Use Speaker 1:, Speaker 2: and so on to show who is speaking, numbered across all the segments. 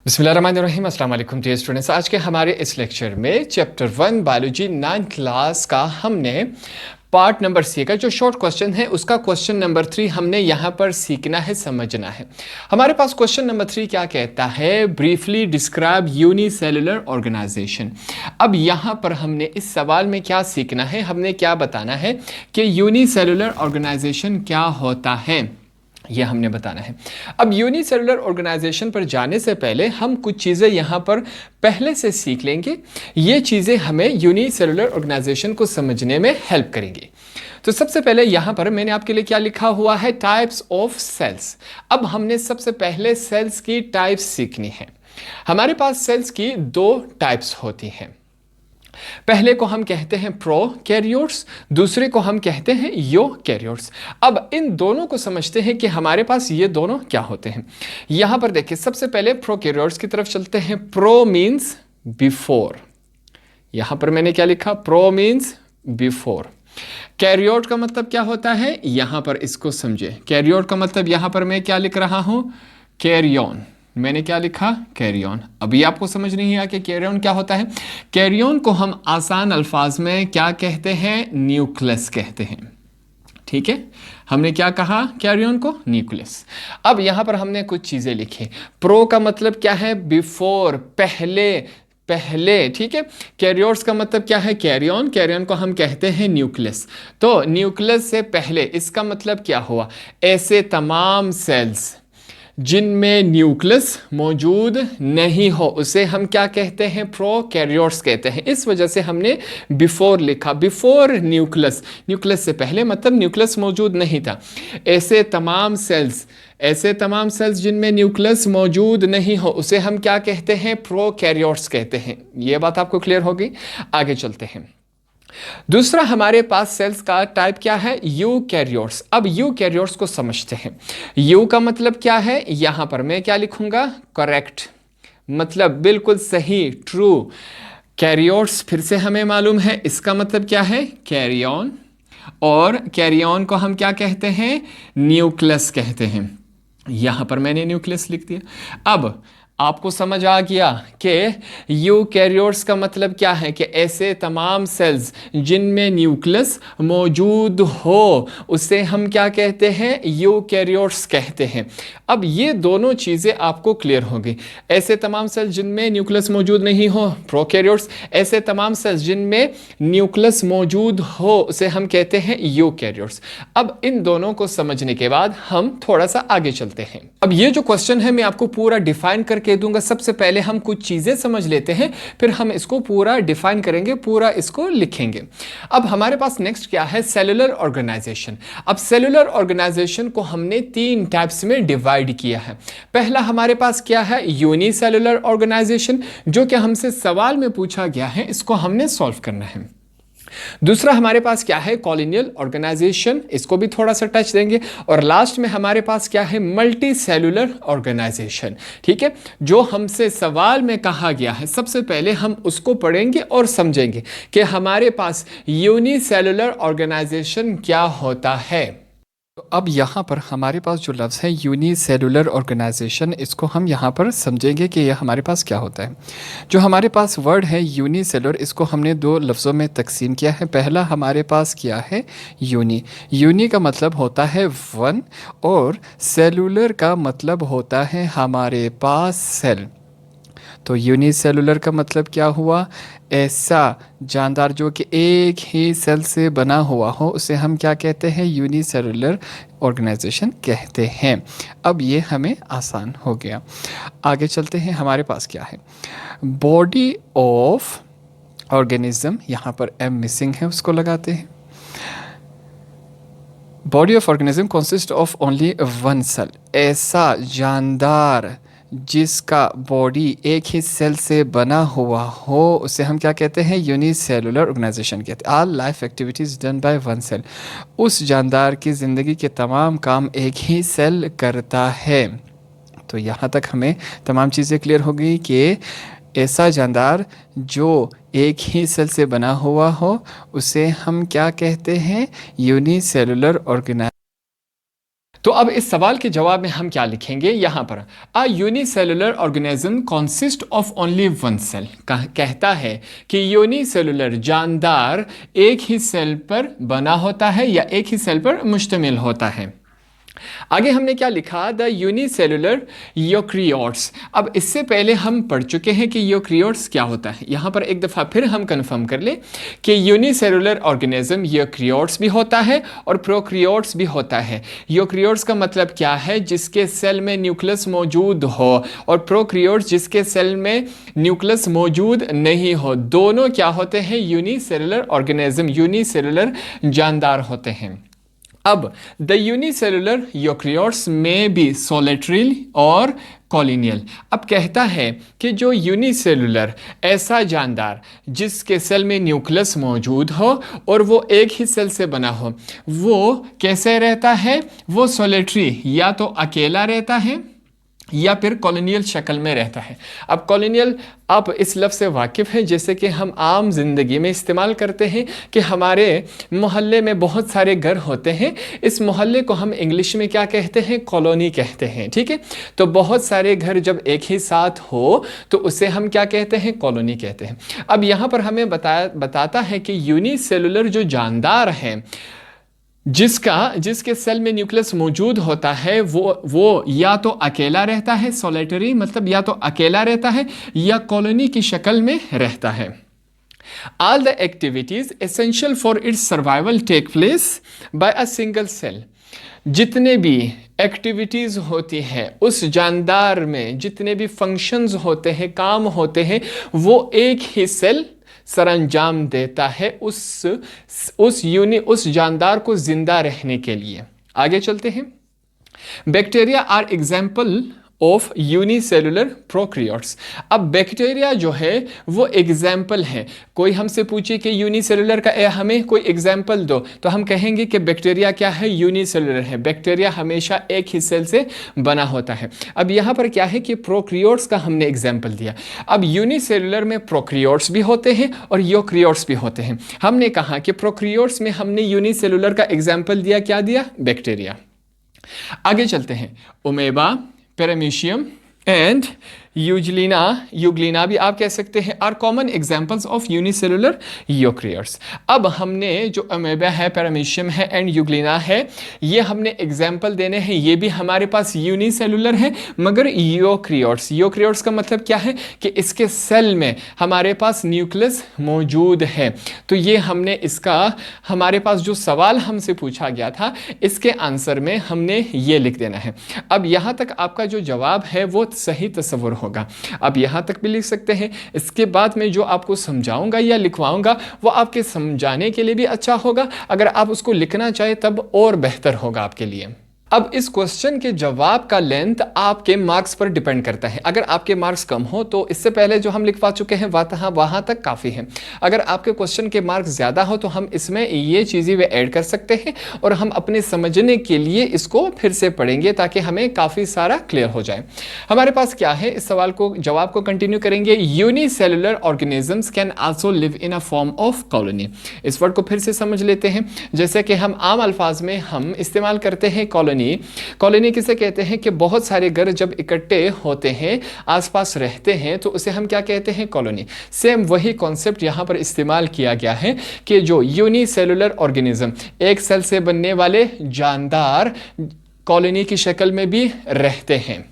Speaker 1: बिस्मिल्लाहिर्रहमानिर्रहीम अस्सलाम वालेकुम डियर स्टूडेंट्स। आज के हमारे इस लेक्चर में चैप्टर 1 बायोलॉजी 9th क्लास का हमने पार्ट नंबर सी का जो शॉर्ट क्वेश्चन है उसका क्वेश्चन नंबर 3 हमने यहाँ पर सीखना है, समझना है। हमारे पास क्वेश्चन नंबर 3 क्या कहता है, ब्रीफली डिस्क्राइब यूनिसेलुलर ऑर्गेनाइजेशन। अब यहाँ पर हमने इस सवाल में क्या सीखना है, हमने क्या बताना है कि यूनिसेलुलर ऑर्गेनाइजेशन क्या होता है, ये हमने बताना है। अब यूनिसेलुलर ऑर्गेनाइजेशन पर जाने से पहले हम कुछ चीज़ें यहाँ पर पहले से सीख लेंगे। ये चीज़ें हमें यूनिसेलुलर ऑर्गेनाइजेशन को समझने में हेल्प करेंगी। तो सबसे पहले यहाँ पर मैंने आपके लिए क्या लिखा हुआ है, टाइप्स ऑफ सेल्स। अब हमने सबसे पहले सेल्स की टाइप्स सीखनी है। हमारे पास सेल्स की दो टाइप्स होती हैं। पहले को हम कहते हैं प्रोकैरियोट्स, दूसरे को हम कहते हैं यूकैरियोट्स। अब इन दोनों को समझते हैं कि हमारे पास ये दोनों क्या होते हैं। यहां पर देखिए, सबसे पहले प्रोकैरियोट्स की तरफ चलते हैं। प्रो मीन्स बिफोर, यहां पर मैंने क्या लिखा, प्रो मीन्स बिफोर। कैरियोट का मतलब क्या होता है, यहां पर इसको समझे। कैरियोट का मतलब यहां पर मैं क्या लिख रहा हूं, कैरियन। मैंने क्या लिखा, कैरियन। अभी आपको समझ नहीं आया कि कैरियन क्या होता है। कैरियन को हम आसान अल्फाज में क्या कहते हैं, न्यूक्लियस कहते हैं। ठीक है, हमने क्या कहा, कैरियन को न्यूक्लियस। अब यहां पर हमने कुछ चीजें लिखी। प्रो का मतलब क्या है, बिफोर, पहले, पहले। ठीक है, कैरियोट्स का मतलब क्या है, कैरियन। कैरियन को हम कहते हैं न्यूक्लियस। तो न्यूक्लियस से पहले, इसका मतलब क्या हुआ, ऐसे तमाम सेल्स जिनमें न्यूक्लियस मौजूद नहीं हो उसे हम क्या कहते हैं, प्रोकैरियोट्स कहते हैं। इस वजह से हमने बिफोर लिखा, बिफोर न्यूक्लियस। न्यूक्लियस से पहले मतलब न्यूक्लियस मौजूद नहीं था। ऐसे तमाम सेल्स, ऐसे तमाम सेल्स जिनमें न्यूक्लियस मौजूद नहीं हो उसे हम क्या कहते हैं, प्रोकैरियोट्स कहते हैं। ये बात आपको क्लियर होगी। आगे चलते हैं। दूसरा हमारे पास सेल्स का टाइप क्या है, यूकैरियोट्स। अब यूकैरियोट्स को समझते हैं। यू का मतलब क्या है, यहां पर मैं क्या लिखूंगा, करेक्ट, मतलब बिल्कुल सही, ट्रू। कैरियोट्स फिर से हमें मालूम है, इसका मतलब क्या है, कैरी ऑन। और कैरी ऑन को हम क्या कहते हैं, न्यूक्लियस कहते हैं। यहां पर मैंने न्यूक्लियस लिख दिया। अब आपको समझ आ गया कि यूकैरियोट्स का मतलब क्या है, कि ऐसे तमाम सेल्स जिनमें न्यूक्लियस मौजूद हो उसे हम क्या कहते हैं, यूकैरियोट्स कहते हैं। अब ये दोनों चीज़ें आपको क्लियर होगी। ऐसे तमाम सेल्स जिनमें न्यूक्लियस मौजूद नहीं हो, प्रोकैरियोट्स। ऐसे तमाम सेल्स जिनमें न्यूक्लियस मौजूद हो उसे हम कहते हैं यूकैरियोट्स। अब इन दोनों को समझने के बाद हम थोड़ा सा आगे चलते हैं। अब ये जो क्वेश्चन है मैं आपको पूरा डिफाइन करके दूंगा। सबसे पहले हम कुछ चीजें समझ लेते हैं, फिर हम इसको पूरा डिफाइन करेंगे, पूरा इसको लिखेंगे। अब हमारे पास नेक्स्ट क्या है, सेलुलर ऑर्गेनाइजेशन। अब सेलुलर ऑर्गेनाइजेशन को हमने 3 टाइप्स में डिवाइड किया है। पहला हमारे पास क्या है, यूनिसेलुलर ऑर्गेनाइजेशन, जो कि हमसे सवाल में पूछा गया है, इसको हमने सॉल्व करना है। दूसरा हमारे पास क्या है, कॉलोनियल ऑर्गेनाइजेशन, इसको भी थोड़ा सा टच देंगे। और लास्ट में हमारे पास क्या है, मल्टी सेलुलर ऑर्गेनाइजेशन। ठीक है, जो हमसे सवाल में कहा गया है सबसे पहले हम उसको पढ़ेंगे और समझेंगे कि हमारे पास यूनिसेलुलर ऑर्गेनाइजेशन क्या होता है। तो अब यहाँ पर हमारे पास जो लफ्ज़ है यूनिसेलुलर ऑर्गेनाइजेशन, इसको हम यहाँ पर समझेंगे कि यह हमारे पास क्या होता है। जो हमारे पास वर्ड है यूनिसेलुलर, इसको हमने 2 लफ्ज़ों में तकसीम किया है। पहला हमारे पास क्या है, यूनी। यूनी का मतलब होता है 1 और सेलुलर का मतलब होता है हमारे पास सेल। तो यूनिसेलुलर का मतलब क्या हुआ, ऐसा जानदार जो कि एक ही सेल से बना हुआ हो उसे हम क्या कहते हैं, यूनिसेलुलर ऑर्गेनाइजेशन कहते हैं। अब ये हमें आसान हो गया। आगे चलते हैं, हमारे पास क्या है, बॉडी ऑफ ऑर्गेनिज्म। यहाँ पर एम मिसिंग है, उसको लगाते हैं। Body of organism consist of only 1 cell, ऐसा जानदार जिसका बॉडी एक ही सेल से बना हुआ हो उसे हम क्या कहते हैं, यूनिसेलुलर ऑर्गेनाइजेशन कहते हैं। All life activities done by 1 cell, उस जानदार की ज़िंदगी के तमाम काम एक ही सेल करता है। तो यहाँ तक हमें तमाम चीज़ें क्लियर हो गई कि ऐसा जानदार जो एक ही सेल से बना हुआ हो उसे हम क्या कहते हैं, यूनिसेलुलर ऑर्गेनाइजेशन। तो अब इस सवाल के जवाब में हम क्या लिखेंगे यहाँ पर, a unicellular organism consist of only one cell, कहता है कि यूनिसेलुलर जानदार एक ही सेल पर बना होता है या एक ही सेल पर मुश्तमिल होता है। आगे हमने क्या लिखा, द यूनिसेलुलर यूकैरियोट्स। अब इससे पहले हम पढ़ चुके हैं कि यूकैरियोट्स क्या होता है, यहाँ पर एक दफ़ा फिर हम कंफर्म कर लें कि यूनिसेलुलर ऑर्गेनिज्म यूकैरियोट्स भी होता है और प्रोकैरियोट्स भी होता है। यूकैरियोट्स का मतलब क्या है, जिसके सेल में न्यूक्लियस मौजूद हो, और प्रोकैरियोट्स जिसके सेल में न्यूक्लियस मौजूद नहीं हो। दोनों क्या होते हैं, यूनिसेलुलर ऑर्गेनिज्म, यूनिसेलुलर जानदार होते हैं। अब द यूनिसेलुलर यूकैरियोट्स में बी सोलिटरी और कॉलोनियल। अब कहता है कि जो यूनिसेलुलर, ऐसा जानदार जिसके सेल में न्यूक्लियस मौजूद हो और वो एक ही सेल से बना हो, वो कैसे रहता है, वो सोलिटरी या तो अकेला रहता है या फिर कॉलोनियल शक्ल में रहता है। अब कॉलोनियल, आप इस लफ्ज़ से वाकिफ़ हैं, जैसे कि हम आम जिंदगी में इस्तेमाल करते हैं कि हमारे मोहल्ले में बहुत सारे घर होते हैं, इस मोहल्ले को हम इंग्लिश में क्या कहते हैं, कॉलोनी कहते हैं, ठीक है। तो बहुत सारे घर जब एक ही साथ हो तो उसे हम क्या कहते हैं, कॉलोनी कहते हैं। अब यहाँ पर हमें बताता है कि यूनिसेलुलर जो जानदार हैं, जिसके सेल में न्यूक्लियस मौजूद होता है, वो या तो अकेला रहता है, सोलिटरी मतलब या तो अकेला रहता है या कॉलोनी की शक्ल में रहता है। All the activities essential for its survival take place by a single cell। जितने भी एक्टिविटीज़ होती हैं उस जानदार में, जितने भी फंक्शंस होते हैं, काम होते हैं, वो एक ही सेल सरंजाम देता है उस जानदार को जिंदा रहने के लिए। आगे चलते हैं। Bacteria are example of unicellular prokaryotes. अब बैक्टीरिया जो है वो एग्जाम्पल है। कोई हमसे पूछे कि यूनिसेलुलर का हमें कोई एग्जाम्पल दो, तो हम कहेंगे कि बैक्टीरिया क्या है, यूनिसेलुलर है। बैक्टीरिया हमेशा एक ही सेल से बना होता है। अब यहाँ पर क्या है कि प्रोकैरियोट्स का हमने एग्जाम्पल दिया। अब यूनिसेलुलर में प्रोकैरियोट्स भी होते हैं और यूकैरियोट्स भी होते हैं। हमने कहा कि प्रोकैरियोट्स में हमने यूनिसेलुलर का एग्जाम्पल दिया, क्या दिया, बैक्टीरिया। आगे चलते हैं। ओमेबा, पेरामीशियम एंड यूग्लिना भी आप कह सकते हैं, are common examples of unicellular eukaryotes. अब हमने जो अमेबा है, पैरामीशियम है एंड यूग्लिना है, ये हमने एग्जाम्पल देने हैं। ये भी हमारे पास यूनिसेलुलर है मगर यूकैरियोट्स का मतलब क्या है कि इसके सेल में हमारे पास न्यूक्लियस मौजूद है। तो ये हमने इसका, हमारे पास जो सवाल हमसे पूछा गया था, इसके आंसर में हमने ये लिख देना है। अब यहाँ तक आपका जो जवाब है वो सही तस्वुर होगा। आप यहाँ तक भी लिख सकते हैं। इसके बाद में जो आपको समझाऊंगा या लिखवाऊंगा वो आपके समझाने के लिए भी अच्छा होगा। अगर आप उसको लिखना चाहे तब और बेहतर होगा आपके लिए। अब इस क्वेश्चन के जवाब का लेंथ आपके मार्क्स पर डिपेंड करता है। अगर आपके मार्क्स कम हो तो इससे पहले जो हम लिखवा चुके हैं वहाँ तक काफ़ी है। अगर आपके क्वेश्चन के मार्क्स ज़्यादा हो तो हम इसमें ये चीज़ें वे ऐड कर सकते हैं और हम अपने समझने के लिए इसको फिर से पढ़ेंगे ताकि हमें काफ़ी सारा क्लियर हो जाए। हमारे पास क्या है, इस सवाल को, जवाब को कंटिन्यू करेंगे। Unicellular organisms can also live in a form of colony. इस वर्ड को फिर से समझ लेते हैं। जैसे कि हम आम अल्फाज में हम इस्तेमाल करते हैं कॉलोनी किसे कहते हैं कि बहुत सारे घर जब इकट्ठे होते हैं, आसपास रहते हैं, तो उसे हम क्या कहते हैं, कॉलोनी। सेम वही कॉन्सेप्ट यहाँ पर इस्तेमाल किया गया है कि जो यूनिसेलुलर ऑर्गेनिज्म, एक सेल से बनने वाले जानदार, कॉलोनी की शक्ल में भी रहते हैं।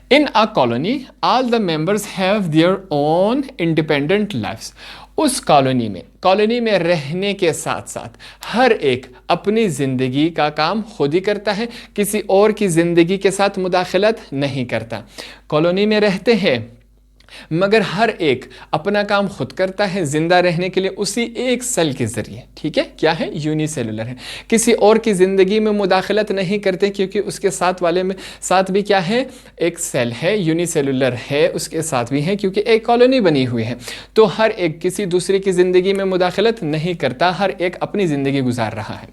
Speaker 1: In a colony, all the members have their own independent lives। उस कॉलोनी में रहने के साथ साथ हर एक अपनी ज़िंदगी का काम खुद ही करता है, किसी और की ज़िंदगी के साथ मुदाखलत नहीं करता। कॉलोनी में रहते हैं मगर हर एक अपना काम खुद करता है जिंदा रहने के लिए उसी एक सेल के जरिए। ठीक है, क्या है, यूनिसेलुलर है, किसी और की ज़िंदगी में मुदाखलत नहीं करते क्योंकि उसके साथ वाले में साथ भी क्या है, एक सेल है, यूनिसेलुलर है, उसके साथ भी है क्योंकि एक कॉलोनी बनी हुई है। तो हर एक किसी दूसरे की ज़िंदगी में मुदाखलत नहीं करता, हर एक अपनी ज़िंदगी गुजार रहा है।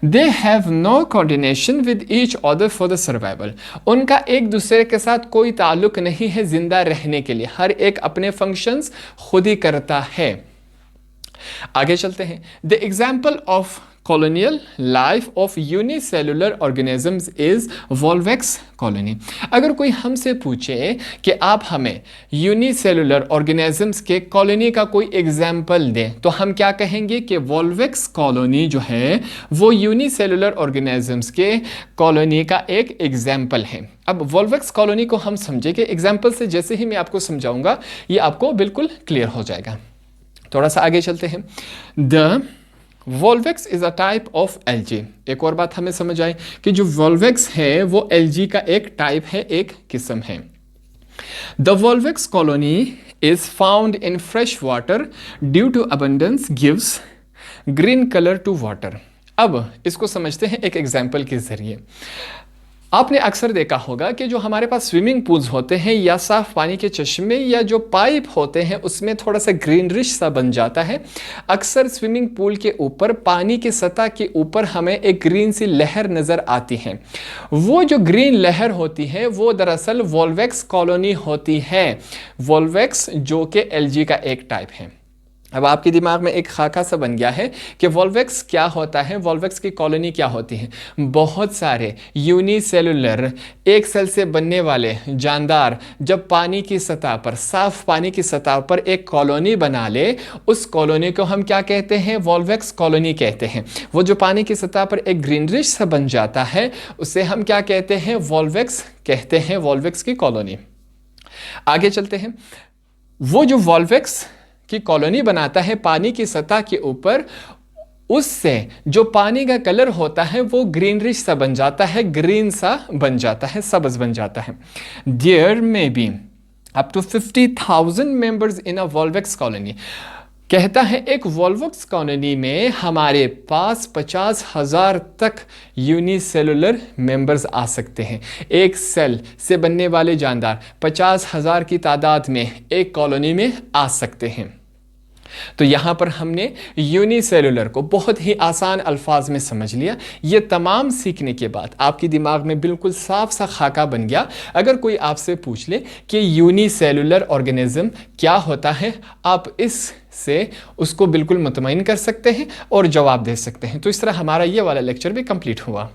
Speaker 1: They have no coordination with each other for the survival. उनका एक दूसरे के साथ कोई ताल्लुक नहीं है जिंदा रहने के लिए, हर एक अपने फंक्शंस खुद ही करता है। आगे चलते हैं। The example of colonial life of unicellular organisms is Volvox colony। अगर कोई हमसे पूछे कि आप हमें यूनिसेलुलर ऑर्गेनिजम्स के कॉलोनी का कोई एग्जाम्पल दें, तो हम क्या कहेंगे कि वॉल्वेक्स कॉलोनी जो है वो यूनिसेलुलर ऑर्गेनिजम्स के कॉलोनी का एक एग्जाम्पल है। अब वॉल्वेक्स कॉलोनी को हम समझेंगे एग्जाम्पल से, जैसे ही मैं आपको समझाऊंगा ये आपको बिल्कुल क्लियर हो जाएगा। थोड़ा सा आगे चलते हैं। The volvox is a type of algae. एक और बात हमें समझ आए कि जो वॉल्वेक्स है वो एल्गी का एक टाइप है, एक किस्म है। The volvox colony is found in fresh water due to abundance gives green colour to water. अब इसको समझते हैं एक एग्जाम्पल के जरिए। आपने अक्सर देखा होगा कि जो हमारे पास स्विमिंग पूल्स होते हैं या साफ पानी के चश्मे या जो पाइप होते हैं उसमें थोड़ा सा ग्रीनरिश सा बन जाता है। अक्सर स्विमिंग पूल के ऊपर पानी की सतह के ऊपर हमें एक ग्रीन सी लहर नज़र आती है। वो जो ग्रीन लहर होती है वो दरअसल वॉल्वेक्स कॉलोनी होती है, वॉल्वेक्स जो कि एल्गी का एक टाइप है। अब आपके दिमाग में एक खाका सा बन गया है कि वॉल्वेक्स क्या होता है, वॉल्वेक्स की कॉलोनी क्या होती है। बहुत सारे यूनिसेलुलर एक सेल से बनने वाले जानदार जब पानी की सतह पर, साफ पानी की सतह पर एक कॉलोनी बना ले, उस कॉलोनी को हम क्या कहते हैं, वॉल्वेक्स कॉलोनी कहते हैं। वो जो पानी की सतह पर एक ग्रीनरिश सा बन जाता है उसे हम क्या कहते हैं, वॉल्वेक्स कहते हैं, वॉल्वेक्स की कॉलोनी। आगे चलते हैं। वो जो वॉल्वेक्स की कॉलोनी बनाता है पानी की सतह के ऊपर, उससे जो पानी का कलर होता है वो ग्रीनरिश सा बन जाता है, ग्रीन सा बन जाता है, सब्ज बन जाता है। There may be up to 50,000 members in a volvox colony. कहता है एक वॉल्वेक्स कॉलोनी में हमारे पास 50,000 तक यूनिसेलुलर मेंबर्स आ सकते हैं। एक सेल से बनने वाले जानदार 50,000 की तादाद में एक कॉलोनी में आ सकते हैं। तो यहां पर हमने यूनिसेलुलर को बहुत ही आसान अल्फाज में समझ लिया। ये तमाम सीखने के बाद आपके दिमाग में बिल्कुल साफ सा खाका बन गया। अगर कोई आपसे पूछ ले कि यूनिसेलुलर ऑर्गेनिज्म क्या होता है, आप इससे उसको बिल्कुल मुतमईन कर सकते हैं और जवाब दे सकते हैं। तो इस तरह हमारा ये वाला लेक्चर भी कंप्लीट हुआ।